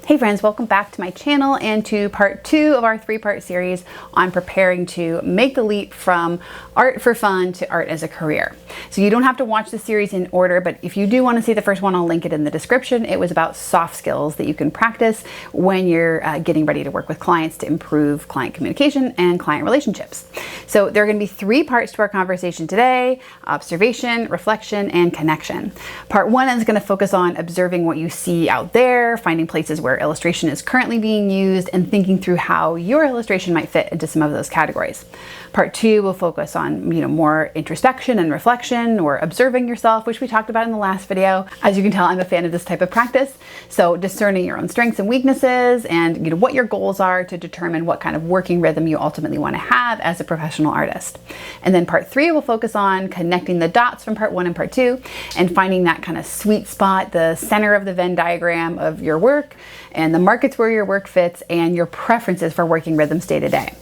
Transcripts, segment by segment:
Hey friends, welcome back to my channel and to part 2 of our 3-part series on preparing to make the leap from art for fun to art as a career. So you don't have to watch the series in order, but if you do want to see the first one, I'll link it in the description. It was about soft skills that you can practice when you're getting ready to work with clients to improve client communication and client relationships. So there are going to be 3 parts to our conversation today: observation, reflection, and connection. Part 1 is going to focus on observing what you see out there, finding places where illustration is currently being used, and thinking through how your illustration might fit into some of those categories. Part 2 will focus on more introspection and reflection, or observing yourself, which we talked about in the last video. As you can tell, I'm a fan of this type of practice. So discerning your own strengths and weaknesses, and what your goals are to determine what kind of working rhythm you ultimately want to have as a professional artist. And then part 3 will focus on connecting the dots from part 1 and part 2 and finding that kind of sweet spot, the center of the Venn diagram of your work and the markets where your work fits and your preferences for working rhythms day to day.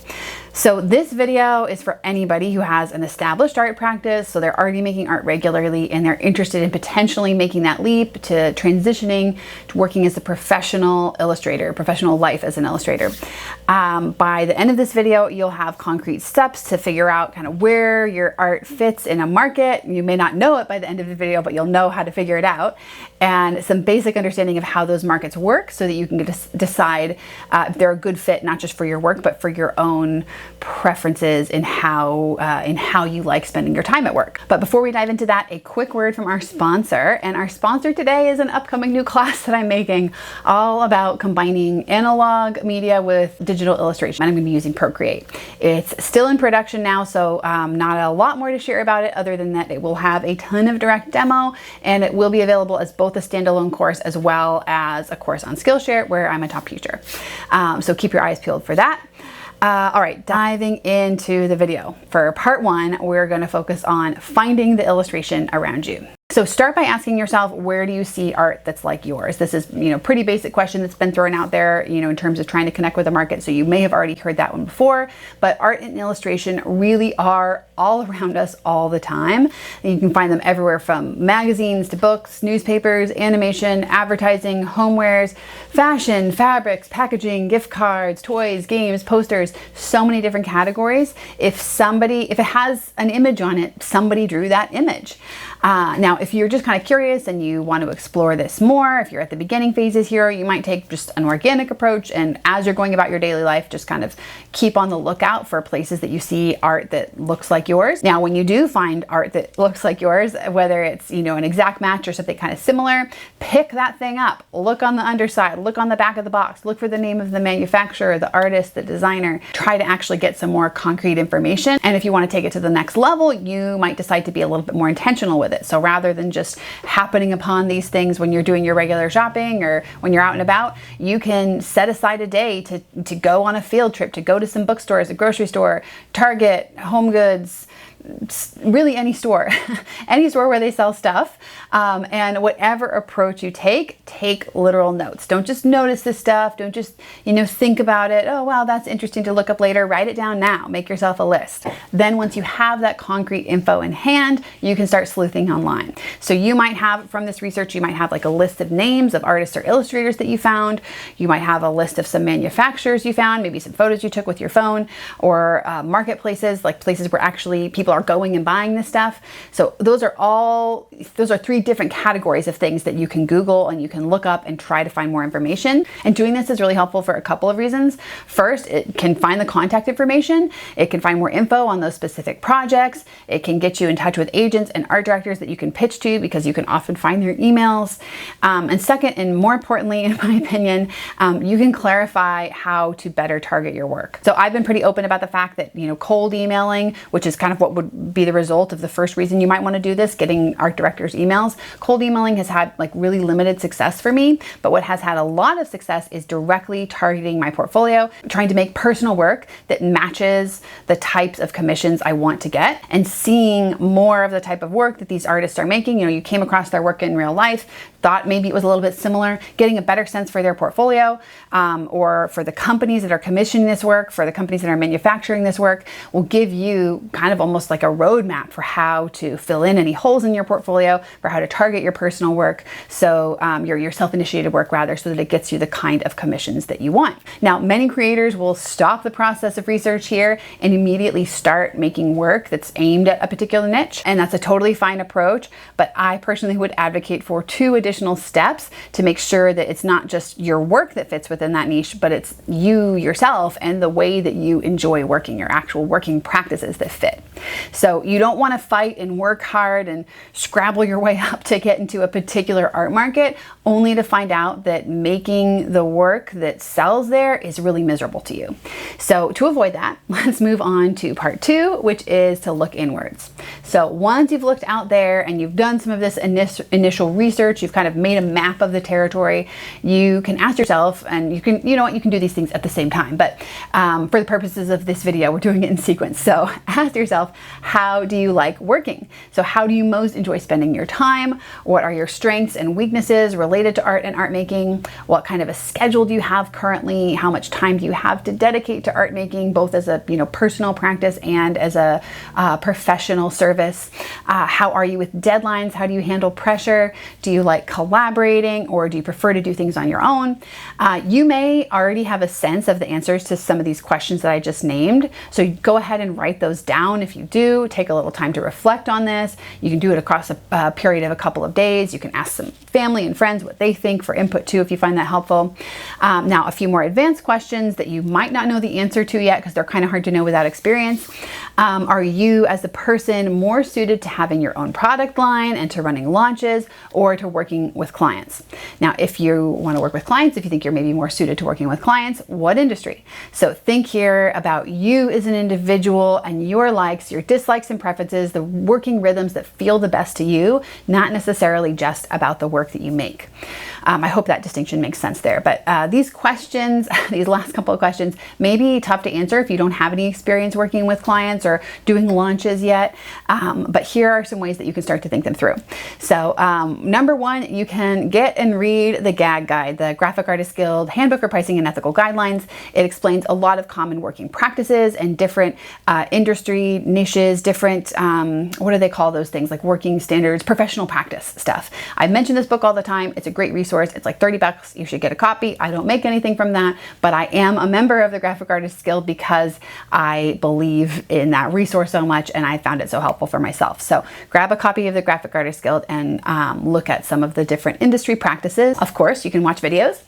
So this video is for anybody who has an established art practice, so they're already making art regularly and they're interested in potentially making that leap to transitioning to working as a professional illustrator, professional life as an illustrator. By the end of this video, you'll have concrete steps to figure out kind of where your art fits in a market. You may not know it by the end of the video, but you'll know how to figure it out, and some basic understanding of how those markets work so that you can decide if they're a good fit, not just for your work, but for your own preferences in how you like spending your time at work. But before we dive into that, a quick word from our sponsor. And our sponsor today is an upcoming new class that I'm making all about combining analog media with digital illustration. And I'm going to be using Procreate. It's still in production now, so not a lot more to share about it other than that it will have a ton of direct demo, and it will be available as both a standalone course as well as a course on Skillshare where I'm a top teacher. So keep your eyes peeled for that. All right, diving into the video. For part 1, we're going to focus on finding the illustration around you. So start by asking yourself, where do you see art that's like yours? This is, pretty basic question that's been thrown out there, in terms of trying to connect with the market. So you may have already heard that one before, but art and illustration really are all around us all the time. And you can find them everywhere, from magazines to books, newspapers, animation, advertising, homewares, fashion, fabrics, packaging, gift cards, toys, games, posters, so many different categories. If it has an image on it, somebody drew that image. Now, if you're just kind of curious and you want to explore this more, if you're at the beginning phases here, you might take just an organic approach, and as you're going about your daily life, just kind of keep on the lookout for places that you see art that looks like yours. Now, when you do find art that looks like yours, whether it's, an exact match or something kind of similar, pick that thing up. Look on the underside, look on the back of the box, look for the name of the manufacturer, the artist, the designer. Try to actually get some more concrete information. And if you want to take it to the next level, you might decide to be a little bit more intentional with it. So rather than just happening upon these things when you're doing your regular shopping or when you're out and about, you can set aside a day to go on a field trip, to go to some bookstores, a grocery store, Target, Home Goods, really any store, any store where they sell stuff, and whatever approach you take literal notes. Don't just notice this stuff. Don't just, think about it. Oh, wow, that's interesting to look up later. Write it down now. Make yourself a list. Then once you have that concrete info in hand, you can start sleuthing online. So you might have, from this research, you might have like a list of names of artists or illustrators that you found. You might have a list of some manufacturers you found, maybe some photos you took with your phone, or marketplaces, like places where actually people are going and buying this stuff. So those are 3 different categories of things that you can Google and you can look up and try to find more information. And doing this is really helpful for a couple of reasons. First, it can find the contact information. It can find more info on those specific projects. It can get you in touch with agents and art directors that you can pitch to, because you can often find their emails. And second, and more importantly, in my opinion, you can clarify how to better target your work. So I've been pretty open about the fact that, cold emailing, which is kind of what would be the result of the first reason you might want to do this, getting art directors emails. Cold emailing has had really limited success for me, but what has had a lot of success is directly targeting my portfolio, trying to make personal work that matches the types of commissions I want to get, and seeing more of the type of work that these artists are making. You came across their work in real life, thought maybe it was a little bit similar, getting a better sense for their portfolio, or for the companies that are commissioning this work, for the companies that are manufacturing this work, will give you kind of almost like a roadmap for how to fill in any holes in your portfolio, for how to target your personal work, so your self-initiated work rather, so that it gets you the kind of commissions that you want. Now, many creators will stop the process of research here and immediately start making work that's aimed at a particular niche, and that's a totally fine approach, but I personally would advocate for 2 additional steps to make sure that it's not just your work that fits within that niche, but it's you yourself and the way that you enjoy working, your actual working practices that fit. So you don't want to fight and work hard and scrabble your way up to get into a particular art market, only to find out that making the work that sells there is really miserable to you. So to avoid that, let's move on to part 2, which is to look inwards. So once you've looked out there and you've done some of this initial research, you've kind of made a map of the territory, you can ask yourself, and you can do these things at the same time, but for the purposes of this video, we're doing it in sequence. So ask yourself, how do you like working? So how do you most enjoy spending your time? What are your strengths and weaknesses related to art and art making? What kind of a schedule do you have currently? How much time do you have to dedicate to art making, both as a personal practice and as a professional service? How are you with deadlines? How do you handle pressure? Do you like collaborating, or do you prefer to do things on your own? You may already have a sense of the answers to some of these questions that I just named, so go ahead and write those down. If you do, take a little time to reflect on this. You can do it across a period of a couple of days. You can ask some family and friends what they think for input too, if you find that helpful. Now, a few more advanced questions that you might not know the answer to yet, because they're kind of hard to know without experience. Are you, as a person, more suited to having your own product line and to running launches, or to working with clients? Now, if you want to work with clients, if you think you're maybe more suited to working with clients, what industry? So think here about you as an individual and your likes, your dislikes and preferences, the working rhythms that feel the best to you, not necessarily just about the work that you make. I hope that distinction makes sense there. But these questions, these last couple of questions, may be tough to answer if you don't have any experience working with clients or doing launches yet. But here are some ways that you can start to think them through. So number 1, you can get and read the GAG guide, the Graphic Artists Guild Handbook for Pricing and Ethical Guidelines. It explains a lot of common working practices and different industry niches, different, what do they call those things, like working standards, professional practice stuff. I mention this book all the time. It's a great resource. It's like $30. You should get a copy. I don't make anything from that, but I am a member of the Graphic Artists Guild because I believe in that resource so much, and I found it so helpful for myself. So grab a copy of the Graphic Artists Guild and look at some of the different industry practices. Of course, you can watch videos.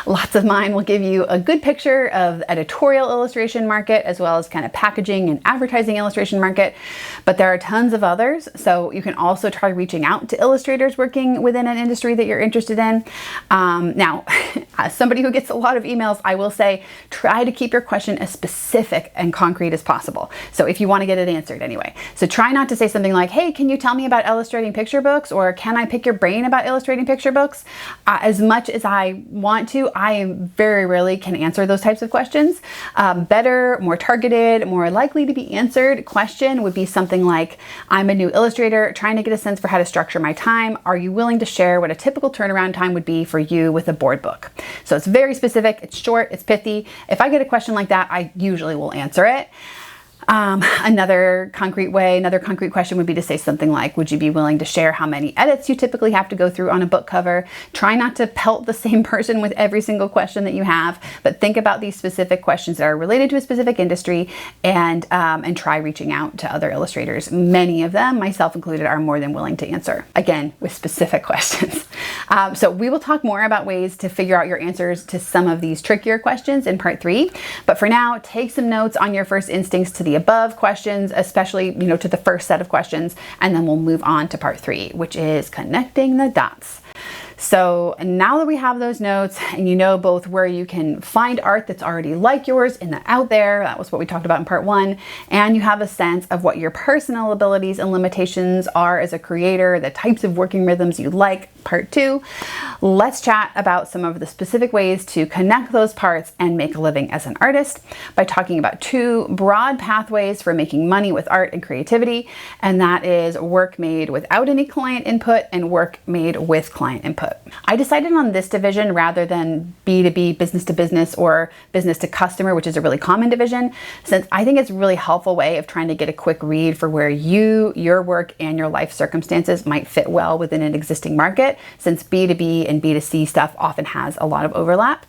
Lots of mine will give you a good picture of the editorial illustration market, as well as kind of packaging and advertising illustration market, but there are tons of others. So you can also try reaching out to illustrators working within an industry that you're interested in. Now, as somebody who gets a lot of emails, I will say, try to keep your question as specific and concrete as possible. So if you want to get it answered anyway. So try not to say something like, hey, can you tell me about illustrating picture books? Or can I pick your brain about illustrating picture books? As much as I want to, I very rarely can answer those types of questions. Better, more targeted, more likely to be answered question would be something like, I'm a new illustrator trying to get a sense for how to structure my time. Are you willing to share what a typical turnaround time would be for you with a board book? So it's very specific, it's short, it's pithy. If I get a question like that, I usually will answer it. Another concrete question would be to say something like, would you be willing to share how many edits you typically have to go through on a book cover? Try not to pelt the same person with every single question that you have, but think about these specific questions that are related to a specific industry, and try reaching out to other illustrators. Many of them, myself included, are more than willing to answer, again, with specific questions. So we will talk more about ways to figure out your answers to some of these trickier questions in part 3. But for now, take some notes on your first instincts to the above questions, especially, to the first set of questions, and then we'll move on to part 3, which is connecting the dots. So now that we have those notes and you know both where you can find art that's already like yours in the out there, that was what we talked about in part 1, and you have a sense of what your personal abilities and limitations are as a creator, the types of working rhythms you like, part 2, let's chat about some of the specific ways to connect those parts and make a living as an artist by talking about 2 broad pathways for making money with art and creativity, and that is work made without any client input and work made with client input. input. I decided on this division rather than B2B, business to business, or business to customer, which is a really common division, since I think it's a really helpful way of trying to get a quick read for where your work, and your life circumstances might fit well within an existing market, since B2B and B2C stuff often has a lot of overlap.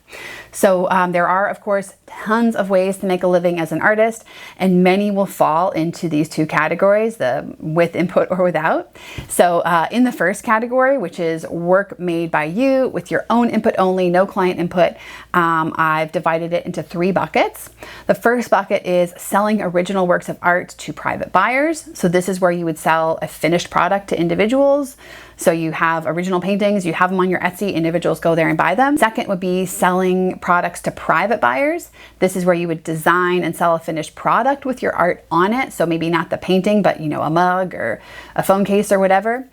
So there are, of course, tons of ways to make a living as an artist, and many will fall into these two categories, the with input or without. So in the first category, which is work made by you with your own input only, no client input, I've divided it into 3 buckets. The first bucket is selling original works of art to private buyers. So this is where you would sell a finished product to individuals. So you have original paintings, you have them on your Etsy, individuals go there and buy them. Second would be selling products to private buyers. This is where you would design and sell a finished product with your art on it. So maybe not the painting, but a mug or a phone case or whatever.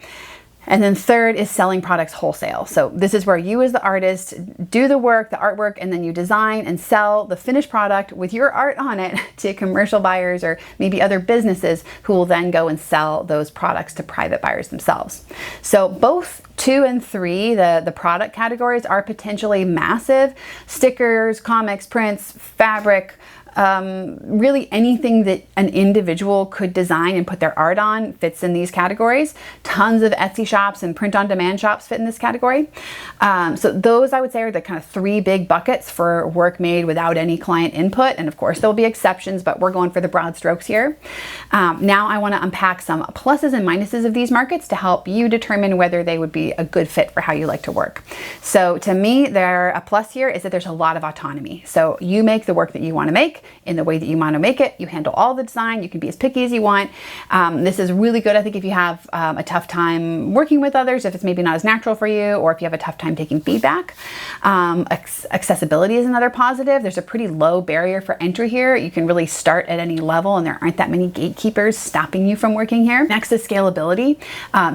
And then third is selling products wholesale. So this is where you as the artist do the work, the artwork, and then you design and sell the finished product with your art on it to commercial buyers or maybe other businesses who will then go and sell those products to private buyers themselves. So both 2 and 3, the product categories, are potentially massive. Stickers, comics, prints, fabric, really anything that an individual could design and put their art on fits in these categories. Tons of Etsy shops and print-on-demand shops fit in this category. So those, I would say, are the kind of 3 big buckets for work made without any client input. And of course, there'll be exceptions, but we're going for the broad strokes here. Now I want to unpack some pluses and minuses of these markets to help you determine whether they would be a good fit for how you like to work. So to me, a plus here is that there's a lot of autonomy. So you make the work that you want to make in the way that you want to make it. You handle all the design. You can be as picky as you want. This is really good, I think, if you have a tough time working with others, if it's maybe not as natural for you, or if you have a tough time taking feedback. Accessibility is another positive. There's a pretty low barrier for entry here. You can really start at any level, and there aren't that many gatekeepers stopping you from working here. Next is scalability.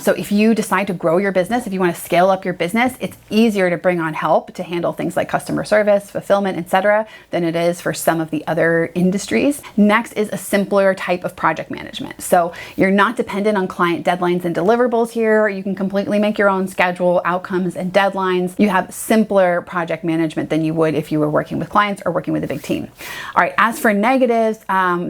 So if you decide to grow your business, if you want to scale up your business, it's easier to bring on help to handle things like customer service, fulfillment, etc., than it is for some of the other industries. Next is a simpler type of project management. So you're not dependent on client deadlines and deliverables here. You can completely make your own schedule, outcomes, and deadlines. You have simpler project management than you would if you were working with clients or working with a big team. All right, as for negatives,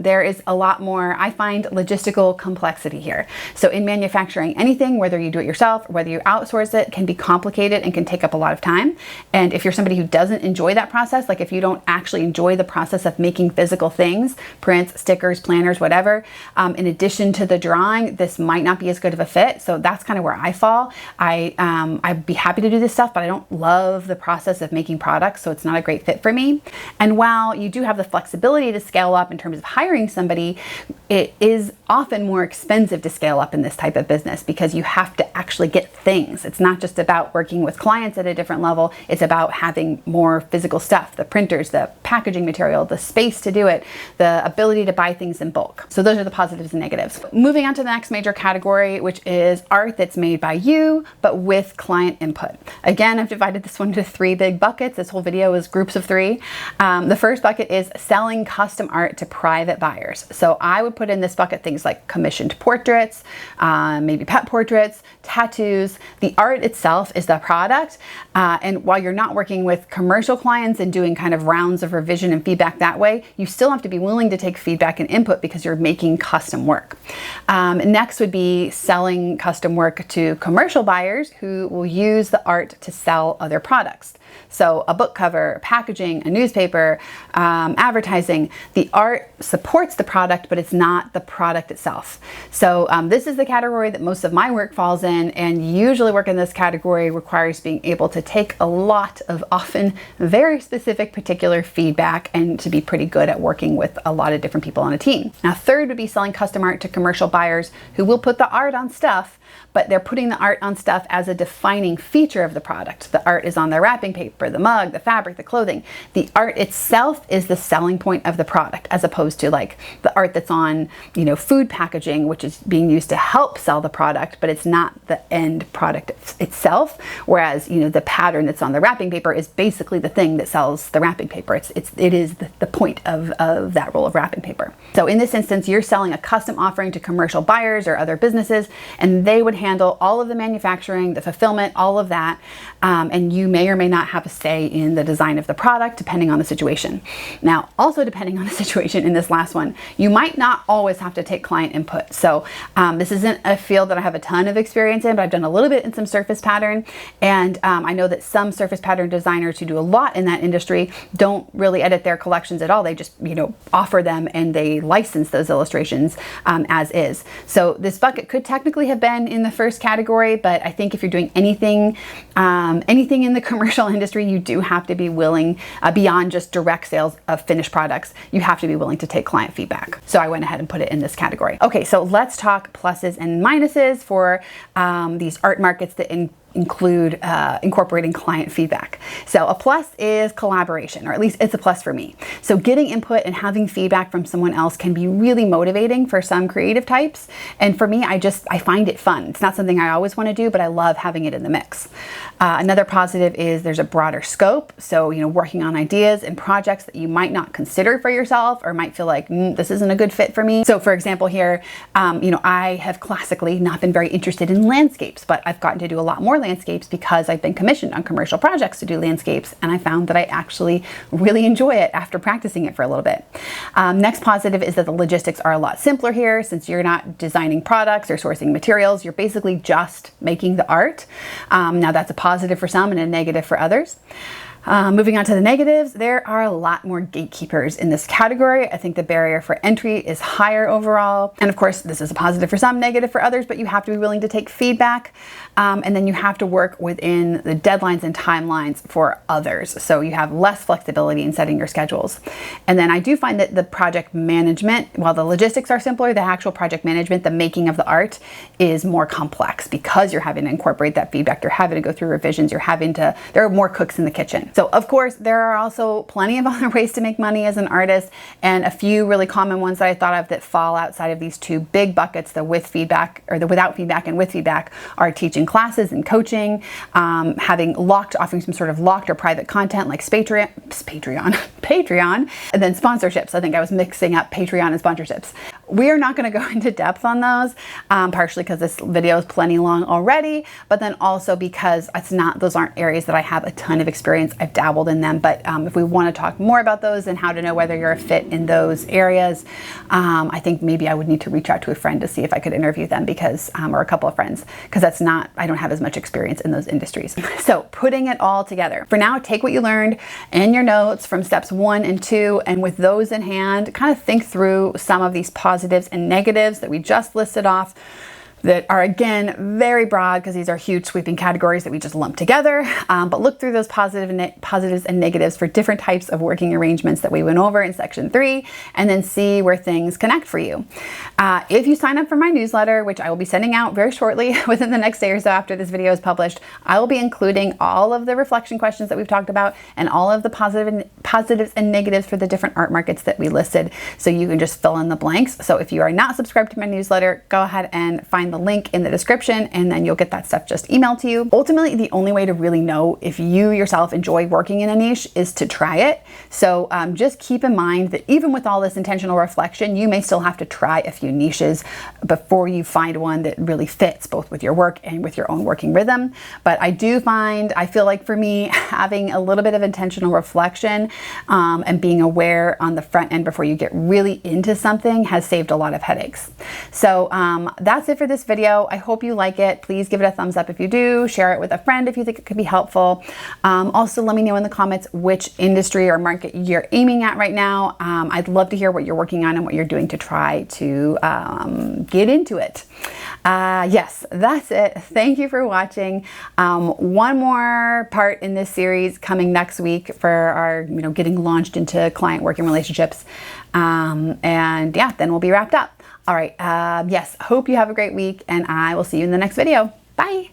there is a lot more, I find, logistical complexity here. So in manufacturing anything, whether you do it yourself or whether you outsource it, can be complicated and can take up a lot of time. And if you're somebody who doesn't enjoy that process, like if you don't actually enjoy the process of making physical things, prints, stickers, planners, whatever, in addition to the drawing, this might not be as good of a fit. So that's kind of where I fall. I'd be happy to do this stuff, but I don't love the process of making products, so it's not a great fit for me. And while you do have the flexibility to scale up in terms of hiring somebody, it is often more expensive to scale up in this type of business because you have to actually get things. It's not just about working with clients at a different level. It's about having more physical stuff, the printers, the packaging material, the space to do it, the ability to buy things in bulk. So those are the positives and negatives. Moving on to the next major category, which is art that's made by you, but with client input. Again, I've divided this one into 3 big buckets. This whole video is groups of 3. The first bucket is selling custom art to private buyers. So I would put in this bucket things like commissioned portraits, maybe pet portraits, tattoos. The art itself is the product. And while you're not working with commercial clients and doing kind of rounds of revision and feedback that way, you still have to be willing to take feedback and input because you're making custom work. Next would be selling custom work to commercial buyers who will use the art to sell other products. So a book cover, packaging, a newspaper, advertising. The art supports the product, but it's not the product itself. So this is the category that most of my work falls in, and usually work in this category requires being able to take a lot of often very specific particular feedback and to be pretty good at working with a lot of different people on a team. Now, third would be selling custom art to commercial buyers who will put the art on stuff, but they're putting the art on stuff as a defining feature of the product. The art is on their wrapping paper paper, the mug, the fabric, the clothing. The art itself is the selling point of the product, as opposed to like the art that's on, you know, food packaging, which is being used to help sell the product, but it's not the end product itself. Whereas, you know, the pattern that's on the wrapping paper is basically the thing that sells the wrapping paper. It is the point of that roll of wrapping paper. So in this instance, you're selling a custom offering to commercial buyers or other businesses, and they would handle all of the manufacturing, the fulfillment, all of that. And you may or may not have a say in the design of the product, depending on the situation. Now, also depending on the situation in this last one, you might not always have to take client input. So this isn't a field that I have a ton of experience in, but I've done a little bit in some surface pattern. And I know that some surface pattern designers who do a lot in that industry don't really edit their collections at all. They just, you know, offer them and they license those illustrations as is. So this bucket could technically have been in the first category, but I think if you're doing anything in the commercial industry, you do have to be willing, beyond just direct sales of finished products, you have to be willing to take client feedback. So I went ahead and put it in this category. Okay, so let's talk pluses and minuses for these art markets that include incorporating client feedback. So a plus is collaboration, or at least it's a plus for me. So getting input and having feedback from someone else can be really motivating for some creative types. And for me, I find it fun. It's not something I always want to do, but I love having it in the mix. Another positive is there's a broader scope. So, you know, working on ideas and projects that you might not consider for yourself or might feel like, this isn't a good fit for me. So for example here, you know, I have classically not been very interested in landscapes, but I've gotten to do a lot more landscapes because I've been commissioned on commercial projects to do landscapes, and I found that I actually really enjoy it after practicing it for a little bit. Next positive is that the logistics are a lot simpler here, since you're not designing products or sourcing materials. You're basically just making the art. Now that's a positive for some and a negative for others. Moving on to the negatives, there are a lot more gatekeepers in this category. I think the barrier for entry is higher overall. And of course, this is a positive for some, negative for others, but you have to be willing to take feedback. And then you have to work within the deadlines and timelines for others. So you have less flexibility in setting your schedules. And then I do find that the project management, while the logistics are simpler, the actual project management, the making of the art, is more complex because you're having to incorporate that feedback. You're having to go through revisions. There are more cooks in the kitchen. So of course, there are also plenty of other ways to make money as an artist, and a few really common ones that I thought of that fall outside of these two big buckets, the with feedback, or the without feedback and with feedback, are teaching classes and coaching, offering some sort of locked or private content like Patreon, and then sponsorships. I think I was mixing up Patreon and sponsorships. We are not going to go into depth on those, partially because this video is plenty long already, but then also because those aren't areas that I have a ton of experience. I've dabbled in them, but if we want to talk more about those and how to know whether you're a fit in those areas, I think maybe I would need to reach out to a friend to see if I could interview them, or a couple of friends, because I don't have as much experience in those industries. So putting it all together. For now, take what you learned in your notes from steps 1 and 2, and with those in hand, kind of think through some of these positives and negatives that we just listed off, that are, again, very broad because these are huge sweeping categories that we just lump together. But look through those positives and negatives for different types of working arrangements that we went over in section 3, and then see where things connect for you. If you sign up for my newsletter, which I will be sending out very shortly within the next day or so after this video is published, I will be including all of the reflection questions that we've talked about and all of the positives and negatives for the different art markets that we listed, so you can just fill in the blanks. So if you are not subscribed to my newsletter, go ahead and find the link in the description, and then you'll get that stuff just emailed to you. Ultimately, the only way to really know if you yourself enjoy working in a niche is to try it. So just keep in mind that even with all this intentional reflection, you may still have to try a few niches before you find one that really fits both with your work and with your own working rhythm. But I feel like for me, having a little bit of intentional reflection and being aware on the front end before you get really into something has saved a lot of headaches. So that's it for this video. I hope you like it. Please give it a thumbs up if you do. Share it with a friend if you think it could be helpful. Also, let me know in the comments which industry or market you're aiming at right now. I'd love to hear what you're working on and what you're doing to try to get into it. Yes, that's it. Thank you for watching. One more part in this series coming next week for our, getting launched into client working relationships. And yeah, then we'll be wrapped up. All right. Yes. Hope you have a great week, and I will see you in the next video. Bye.